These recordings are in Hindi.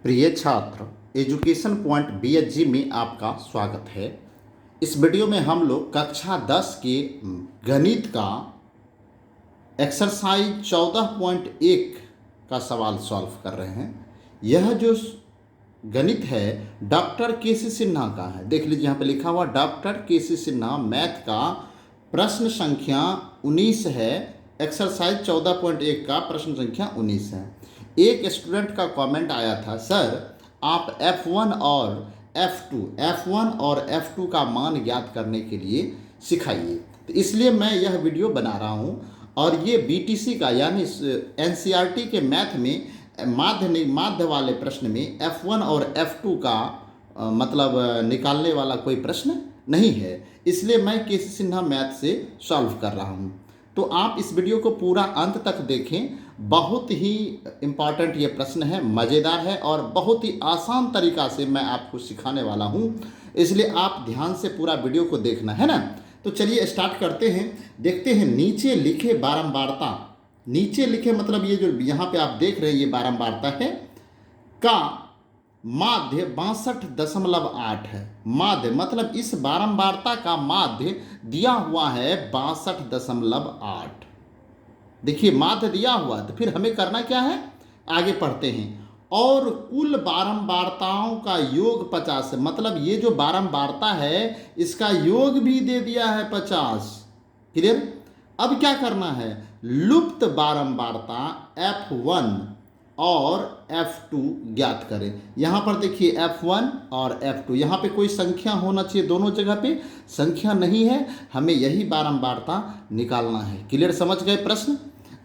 प्रिय छात्र, एजुकेशन पॉइंट बीएचजी में आपका स्वागत है। इस वीडियो में हम लोग कक्षा 10 के गणित का एक्सरसाइज 14.1 का सवाल सॉल्व कर रहे हैं। यह जो गणित है डॉक्टर केसी सिन्हा का है। देख लीजिए, यहाँ पे लिखा हुआ डॉक्टर केसी सिन्हा, मैथ का प्रश्न संख्या 19 है। एक्सरसाइज 14.1 का प्रश्न संख्या 19 है। एक स्टूडेंट का कमेंट आया था, सर आप F1 और F2 का मान ज्ञात करने के लिए सिखाइए। तो इसलिए मैं यह वीडियो बना रहा हूँ। और ये बीटीसी का यानी एनसीईआरटी के मैथ में माध्य वाले प्रश्न में F1 और F2 का मतलब निकालने वाला कोई प्रश्न नहीं है। इसलिए मैं केसी सिन्हा मैथ से सॉल्व कर रहा हूँ। तो आप इस वीडियो को पूरा अंत तक देखें। बहुत ही इम्पॉर्टेंट ये प्रश्न है, मज़ेदार है और बहुत ही आसान तरीक़ा से मैं आपको सिखाने वाला हूँ। इसलिए आप ध्यान से पूरा वीडियो को देखना है ना। तो चलिए स्टार्ट करते हैं। देखते हैं नीचे लिखे बारंबारता। नीचे लिखे मतलब ये जो यहाँ पे आप देख रहे हैं ये बारंबारता है का माध्य 62.8 है। माध्य मतलब इस बारंबारता का माध्य दिया हुआ है 62.8। देखिए माध्य दिया हुआ, तो फिर हमें करना क्या है, आगे पढ़ते हैं। और कुल बारंबारताओं का योग 50 है। मतलब ये जो बारंबारता है इसका योग भी दे दिया है 50। क्लियर। अब क्या करना है, लुप्त बारंबारता F1 और F2 ज्ञात करें। यहाँ पर देखिए F1 और F2, यहाँ पे कोई संख्या होना चाहिए, दोनों जगह पे संख्या नहीं है, हमें यही बारंबारता निकालना है। क्लियर, समझ गए प्रश्न।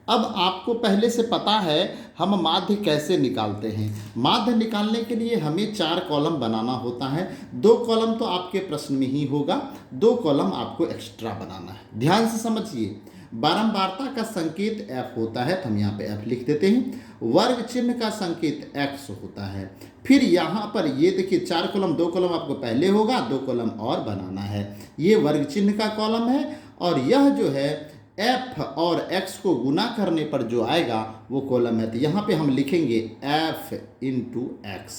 अब आपको पहले से पता है हम माध्य कैसे निकालते हैं। माध्य निकालने के लिए हमें 4 कॉलम बनाना होता है। 2 कॉलम तो आपके प्रश्न में ही होगा, 2 कॉलम आपको एक्स्ट्रा बनाना है। ध्यान से समझिए, बारंबारता का संकेत F होता है, तो हम यहाँ पे F लिख देते हैं। वर्ग चिन्ह का संकेत X होता है। फिर यहाँ पर ये देखिए 4 कॉलम, 2 कॉलम आपको पहले होगा, 2 कॉलम और बनाना है। ये वर्ग चिन्ह का कॉलम है और यह जो है F और X को गुना करने पर जो आएगा वो कॉलम है। तो यहाँ पे हम लिखेंगे F इंटू X।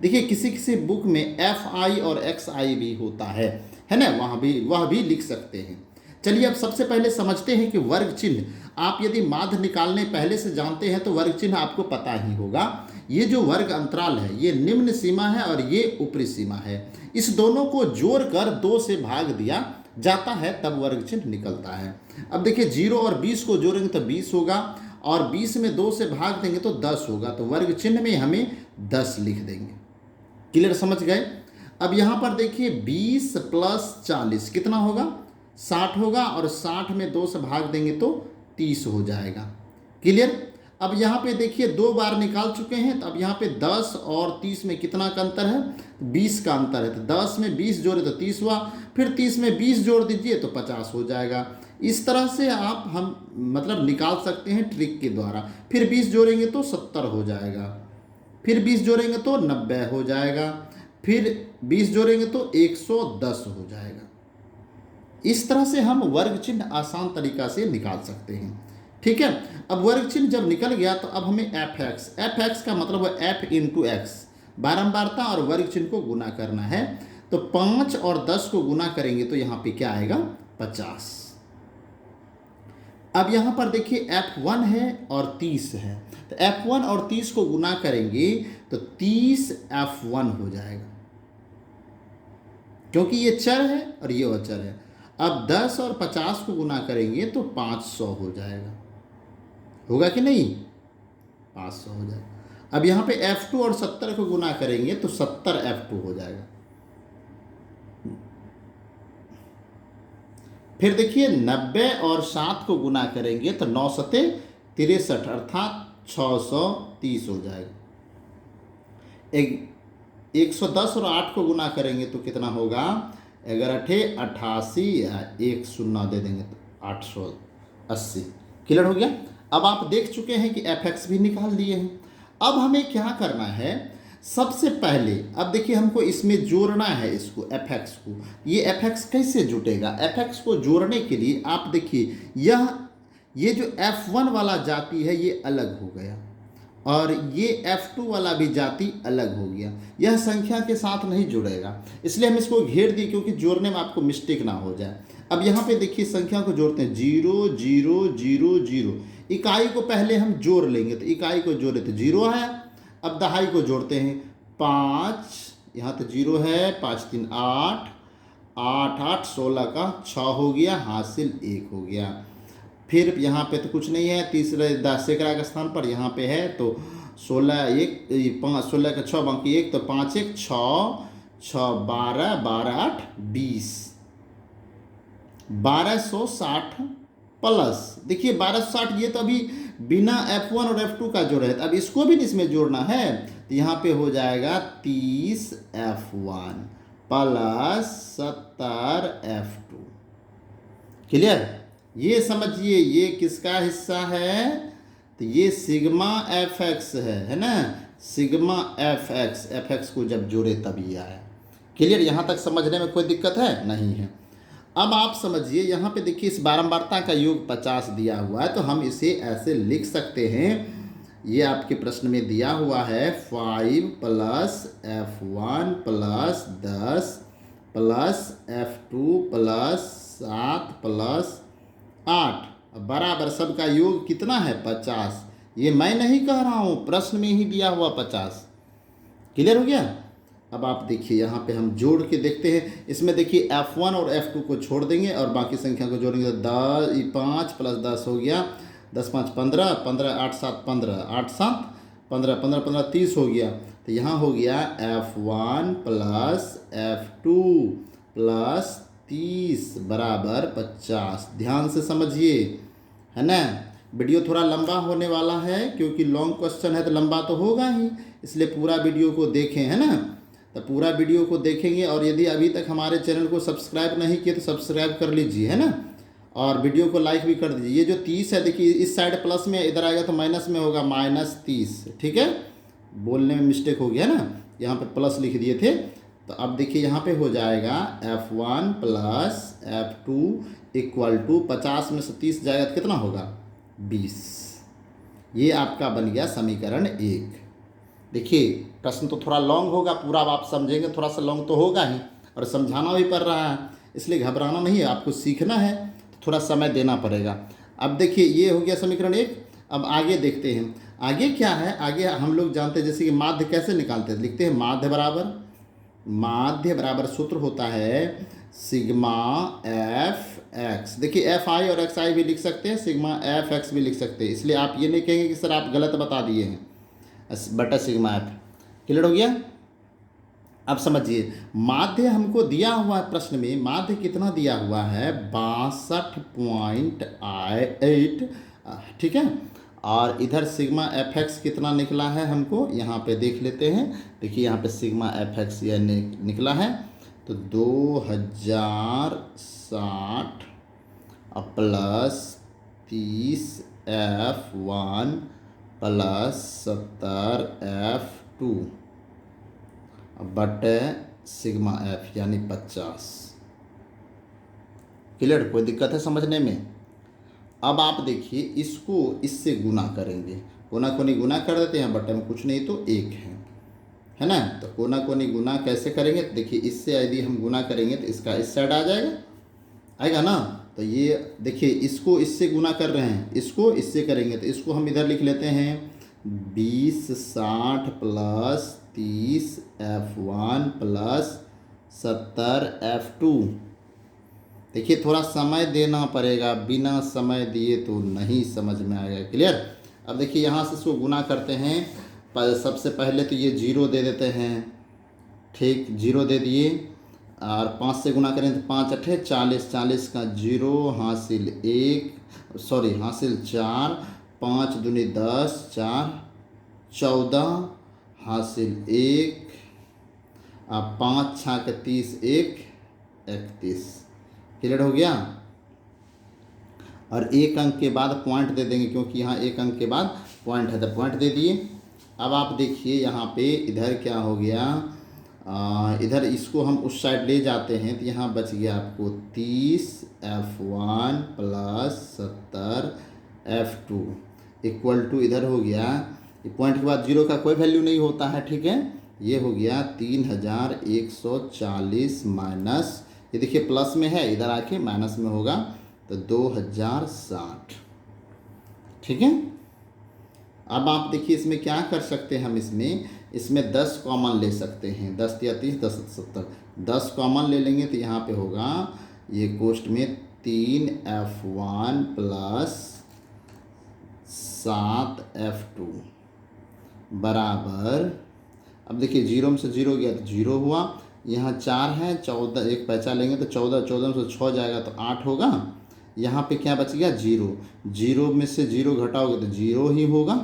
देखिए किसी किसी बुक में FI और XI भी होता है ना, वह भी लिख सकते हैं। चलिए अब सबसे पहले समझते हैं कि वर्ग चिन्ह आप यदि माध्य निकालने पहले से जानते हैं तो वर्ग चिन्ह आपको पता ही होगा। ये जो वर्ग अंतराल है ये निम्न सीमा है और ये ऊपरी सीमा है। इस दोनों को जोड़कर 2 से भाग दिया जाता है तब वर्ग चिन्ह निकलता है। अब देखिए 0 और 20 को जोड़ेंगे तो 20 होगा और 20 में 2 से भाग देंगे तो 10 होगा। तो वर्ग चिन्ह में हमें 10 लिख देंगे। क्लियर, समझ गए। अब यहाँ पर देखिए 20 प्लस 40 कितना होगा, 60 होगा और 60 में 2 से भाग देंगे तो 30 हो जाएगा। क्लियर। अब यहाँ पे देखिए 2 बार निकाल चुके हैं, तो अब यहाँ पे 10 और 30 में कितना का अंतर है, 20 का अंतर है। तो 10 में 20 जोड़े तो 30 हुआ, फिर 30 में 20 जोड़ दीजिए तो 50 हो जाएगा। इस तरह से हम मतलब निकाल सकते हैं ट्रिक के द्वारा। फिर 20 जोड़ेंगे तो 70 हो जाएगा, फिर 20 जोड़ेंगे तो 90 हो जाएगा, फिर 20 जोड़ेंगे तो 110 हो जाएगा। इस तरह से हम वर्ग चिन्ह आसान तरीका से निकाल सकते हैं। ठीक है। अब वर्ग चिन्ह जब निकल गया तो अब हमें fx का मतलब है F इंटू एक्स, बारंबारता और वर्ग चिन्ह को गुना करना है। तो 5 और 10 को गुना करेंगे तो यहाँ पे क्या आएगा, 50। अब यहाँ पर देखिए F1 है और 30 है, तो F1 और 30 को गुना करेंगे तो 30 F1 हो जाएगा, क्योंकि ये चर है और ये अचर है। अब 10 और 50 को गुना करेंगे तो 500 हो जाएगा, होगा कि नहीं, 500 हो जाएगा। अब यहाँ पे F2 और 70 को गुना करेंगे तो 70 F2 हो जाएगा। फिर देखिए 90 और 7 को गुना करेंगे तो 9 सते 63 अर्थात 630 हो जाएगा। 110 और 8 को गुना करेंगे तो कितना होगा, 11 88, एक शून्य दे देंगे तो 880। क्लियर हो गया। अब आप देख चुके हैं कि fx भी निकाल दिए हैं। अब हमें क्या करना है, सबसे पहले अब देखिए हमको इसमें जोड़ना है इसको fx को। ये fx कैसे जुटेगा, fx को जोड़ने के लिए आप देखिए ये जो F1 वाला जाति है ये अलग हो गया और ये F2 वाला भी जाति अलग हो गया, यह संख्या के साथ नहीं जुड़ेगा, इसलिए हम इसको घेर दिए क्योंकि जोड़ने में आपको मिस्टेक ना हो जाए। अब यहाँ पे देखिए संख्या को जोड़ते हैं 0 0 0 0, इकाई को पहले हम जोड़ लेंगे, तो इकाई को जोड़े तो 0 आया। अब दहाई को जोड़ते हैं 5, यहाँ तो 0 है, 5 3 8, 8 8 16 का 6 हो गया, हासिल 1 हो गया। फिर यहाँ पे तो कुछ नहीं है, तीसरे सैकड़ा के स्थान पर यहाँ पे है, तो 16 1 5 16 का 6 बाकी 1, तो 5 1 6 6 12 12 8 20, 1260 प्लस, देखिए 1260, ये तो अभी बिना F1 और F2 का जोड़ है, अब इसको भी इसमें जोड़ना है, तो यहाँ पे हो जाएगा 30 F1 प्लस 70 F2। क्लियर? ये समझिए ये किसका हिस्सा है, तो ये सिग्मा fx है ना, सिग्मा fx को जब जोड़े तब ये आया। क्लियर? यहाँ तक समझने में कोई दिक्कत है? नहीं है। अब आप समझिए यहाँ पे देखिए इस बारंबारता का योग 50 दिया हुआ है, तो हम इसे ऐसे लिख सकते हैं, ये आपके प्रश्न में दिया हुआ है 5 plus F1 plus 10 plus F2 plus 7 plus 8 बराबर सबका योग कितना है 50। ये मैं नहीं कह रहा हूँ, प्रश्न में ही दिया हुआ 50। क्लियर हो गया? अब आप देखिए यहाँ पे हम जोड़ के देखते हैं, इसमें देखिए F1 और F2 को छोड़ देंगे और बाकी संख्या को जोड़ेंगे, तो 5 प्लस 10 हो गया, 10 5 15, 15 8 7 15, 8 7 15, 15 15 30 हो गया, तो यहाँ हो गया F1 प्लस F2 प्लस 30 बराबर 50। ध्यान से समझिए, है ना। वीडियो थोड़ा लंबा होने वाला है क्योंकि लॉन्ग क्वेश्चन है तो लंबा तो होगा ही, इसलिए पूरा वीडियो को देखें, है ना। तो पूरा वीडियो को देखेंगे, और यदि अभी तक हमारे चैनल को सब्सक्राइब नहीं किए तो सब्सक्राइब कर लीजिए, है ना, और वीडियो को लाइक भी कर दीजिए। ये जो 30 है देखिए इस साइड प्लस में, इधर आएगा तो माइनस में होगा, -30। ठीक है, बोलने में मिस्टेक हो गया ना, यहाँ पे प्लस लिख दिए थे। तो अब देखिए यहाँ पे हो जाएगा F1 plus F2 equal to 50 में से 30 जाएगा तो कितना होगा 20। ये आपका बन गया समीकरण 1। देखिए प्रश्न तो थोड़ा लॉन्ग होगा, पूरा आप समझेंगे थोड़ा सा लॉन्ग तो होगा ही, और समझाना भी पड़ रहा है, इसलिए घबराना नहीं है, आपको सीखना है तो थोड़ा समय देना पड़ेगा। अब देखिए ये हो गया समीकरण 1। अब आगे देखते हैं, आगे क्या है। आगे हम लोग जानते हैं जैसे कि माध्य कैसे निकालते हैं, लिखते हैं माध्य बराबर सूत्र होता है सिग्मा fx। देखिए एफ आई और एक्स आई भी लिख सकते हैं, सिग्मा fx भी लिख सकते हैं, इसलिए आप ये नहीं कहेंगे कि सर आप गलत बता दिए हैं, बटा सिग्मा एफ। क्लियर हो गया? अब समझिए माध्य हमको दिया हुआ है, प्रश्न में माध्य कितना दिया हुआ है 62.8। ठीक है, और इधर सिग्मा fx कितना निकला है हमको यहाँ पे देख लेते हैं। देखिए यहाँ पे सिग्मा fx यह निकला है, तो 2060 प्लस 30 F1 प्लस 70 F2 बटे सिग्मा f यानी 50। क्लियर? कोई दिक्कत है समझने में? अब आप देखिए इसको इससे गुना करेंगे, कोना कोनी गुना कर देते हैं, बटे में कुछ नहीं तो 1 है ना। तो कोना कोनी गुना कैसे करेंगे, तो देखिए इससे यदि हम गुना करेंगे तो इसका इस साइड आ जाएगा, आएगा ना। तो ये देखिए इसको इससे गुना कर रहे हैं, इसको इससे करेंगे, तो इसको हम इधर लिख लेते हैं 2060 प्लस 30 F1 प्लस 70 F2। देखिए थोड़ा समय देना पड़ेगा, बिना समय दिए तो नहीं समझ में आएगा। क्लियर? अब देखिए यहाँ से इसको गुना करते हैं, सबसे पहले तो ये 0 दे देते हैं, ठीक 0 दे दिए, और 5 से गुना करें तो 5 8 40, 40 का 0 हासिल 1 सॉरी हासिल 4, 5 दूनी 10, 4 14 हासिल 1, अब 5 6 के 30, 1 31। क्लियर हो गया? और एक अंक के बाद पॉइंट दे देंगे, क्योंकि यहाँ एक अंक के बाद पॉइंट है तो पॉइंट दे दिए। अब आप देखिए यहाँ पे इधर क्या हो गया, इधर इसको हम उस साइड ले जाते हैं तो यहाँ बच गया आपको 30 F1 plus 70 F2 equal to इधर हो गया ये पॉइंट के बाद जीरो का कोई वैल्यू नहीं होता है, ठीक है। ये हो गया 3140 माइनस, ये देखिए प्लस में है, इधर आके माइनस में होगा तो 2060, ठीक है। अब आप देखिए इसमें क्या कर सकते हैं हम, इसमें 10 कॉमन ले सकते हैं, 10 या 30, 10 70, 10 कॉमन ले लेंगे तो यहाँ पे होगा ये कोष्ट में 3F1 प्लस 7F2 बराबर, अब देखिए जीरो में से जीरो गया तो जीरो हुआ, यहाँ 4 है, 14 एक पैसा लेंगे तो 14, 14 में से 6 जाएगा तो 8 होगा। यहाँ पे क्या बच गया, जीरो, जीरो में से जीरो घटाओगे तो जीरो ही होगा,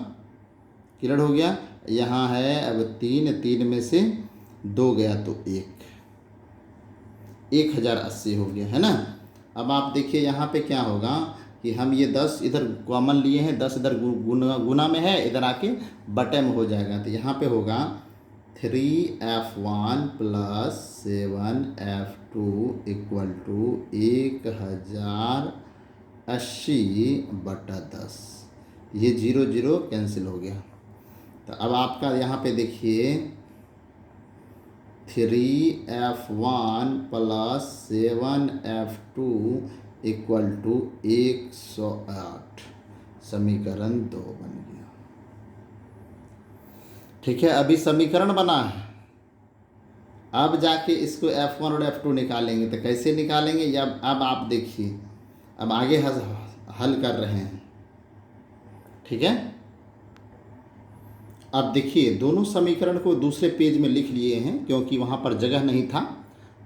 क्लियर हो गया। यहाँ है अब 3, 3 में से 2 गया तो 1080 हो गया, है ना। अब आप देखिए यहाँ पे क्या होगा कि हम ये 10 इधर कॉमन लिए हैं, 10 इधर गुना में है, इधर आके बटे में हो जाएगा तो यहाँ पे होगा 3F1 plus 7F2 equal to 1080/10। ये 0 0 कैंसिल हो गया। तो अब आपका यहाँ पे देखिए 3F1 plus 7F2 equal to 108, समीकरण 2 बन गया, ठीक है। अभी समीकरण बना है, अब जाके इसको F1 और F2 निकालेंगे तो कैसे निकालेंगे, या अब आप देखिए, अब आगे हल कर रहे हैं, ठीक है। अब देखिए दोनों समीकरण को दूसरे पेज में लिख लिए हैं क्योंकि वहाँ पर जगह नहीं था,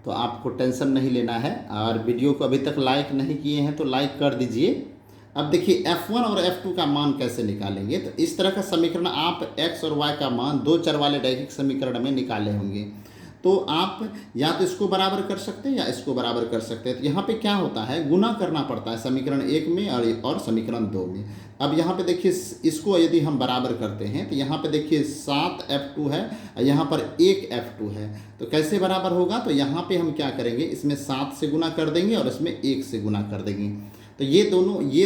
तो आपको टेंशन नहीं लेना है। और वीडियो को अभी तक लाइक नहीं किए हैं तो लाइक कर दीजिए। अब देखिए F1 और F2 का मान कैसे निकालेंगे, तो इस तरह का समीकरण आप x और y का मान दो चर वाले रैखिक समीकरण में निकाले होंगे, तो आप या तो इसको बराबर कर सकते हैं या इसको बराबर कर सकते हैं। तो यहाँ पे क्या होता है, गुना करना पड़ता है समीकरण 1 में और समीकरण 2 में। अब यहाँ पे देखिए इसको यदि हम बराबर करते हैं तो यहाँ पे देखिए 7F2 है, यहाँ पर 1F2 है, तो कैसे बराबर होगा, तो यहाँ पे हम क्या करेंगे, इसमें 7 से गुना कर देंगे और इसमें 1 से गुना कर देंगे, तो ये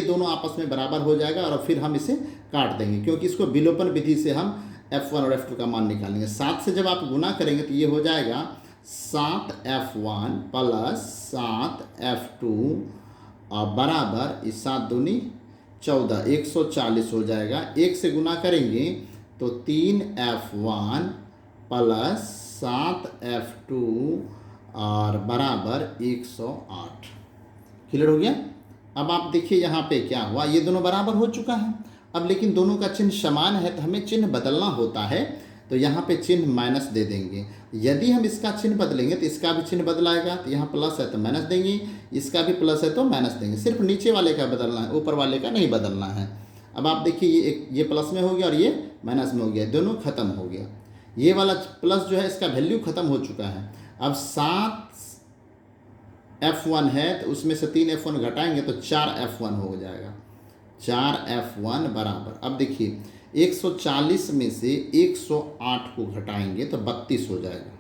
दोनों आपस में बराबर हो जाएगा और फिर हम इसे काट देंगे, क्योंकि इसको विलोपन विधि से हम F1 और F2 का मान निकालेंगे। 7 से जब आप गुना करेंगे तो ये हो जाएगा 7F1 प्लस 7F2 और बराबर इस 7 दूनी 14, 140 हो जाएगा। 1 से गुना करेंगे तो 3F1 प्लस 7F2 और बराबर 108, क्लियर हो गया। अब आप देखिए यहाँ पे क्या हुआ, ये दोनों बराबर हो चुका है। अब लेकिन दोनों का चिन्ह समान है तो हमें चिन्ह बदलना होता है, तो यहाँ पे चिन्ह माइनस दे देंगे। यदि हम इसका चिन्ह बदलेंगे तो इसका भी चिन्ह बदलाएगा, तो यहाँ प्लस है तो माइनस देंगे, इसका भी प्लस है तो माइनस देंगे। सिर्फ नीचे वाले का बदलना है, ऊपर वाले का नहीं बदलना है। अब आप देखिए ये प्लस में हो गया और ये माइनस में हो गया, दोनों खत्म हो गया। ये वाला प्लस जो है इसका वैल्यू खत्म हो चुका है। अब 7F1 है तो उसमें से 3F1 घटाएंगे तो 4F1 हो जाएगा। 4F1 बराबर, अब देखिए 140 में से 108 को घटाएंगे तो 32 हो जाएगा,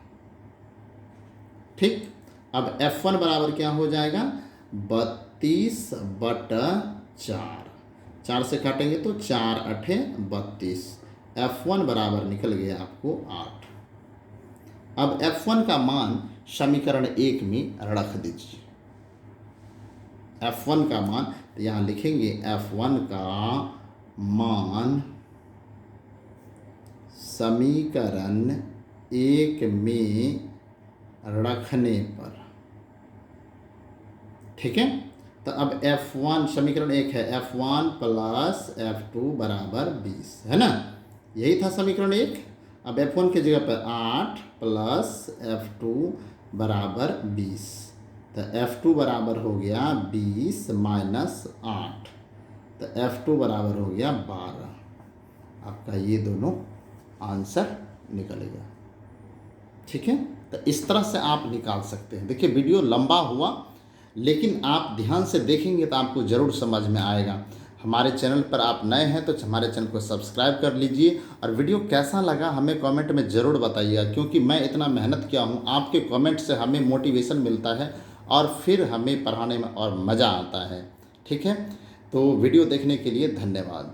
ठीक। अब F1 बराबर क्या हो जाएगा, 32/4, 4 से काटेंगे तो 4 8 32, F1 बराबर निकल गया आपको 8। अब F1 का मान समीकरण 1 में रख दीजिए। F1 का मान तो यहाँ लिखेंगे F1 का मान समीकरण 1 में रखने पर, ठीक है। तो अब F1 समीकरण 1 है, F1 प्लस F2 बराबर 20, है ना, यही था समीकरण 1। अब F1 की जगह पर 8 प्लस F2 बराबर 20, तो F2 बराबर हो गया 20 माइनस 8, तो F2 बराबर हो गया 12। आपका ये दोनों आंसर निकलेगा, ठीक है। तो इस तरह से आप निकाल सकते हैं। देखिए वीडियो लंबा हुआ, लेकिन आप ध्यान से देखेंगे तो आपको ज़रूर समझ में आएगा। हमारे चैनल पर आप नए हैं तो हमारे चैनल को सब्सक्राइब कर लीजिए, और वीडियो कैसा लगा हमें कमेंट में ज़रूर बताइएगा, क्योंकि मैं इतना मेहनत किया हूँ, आपके कमेंट से हमें मोटिवेशन मिलता है और फिर हमें पढ़ाने में और मज़ा आता है, ठीक है। तो वीडियो देखने के लिए धन्यवाद।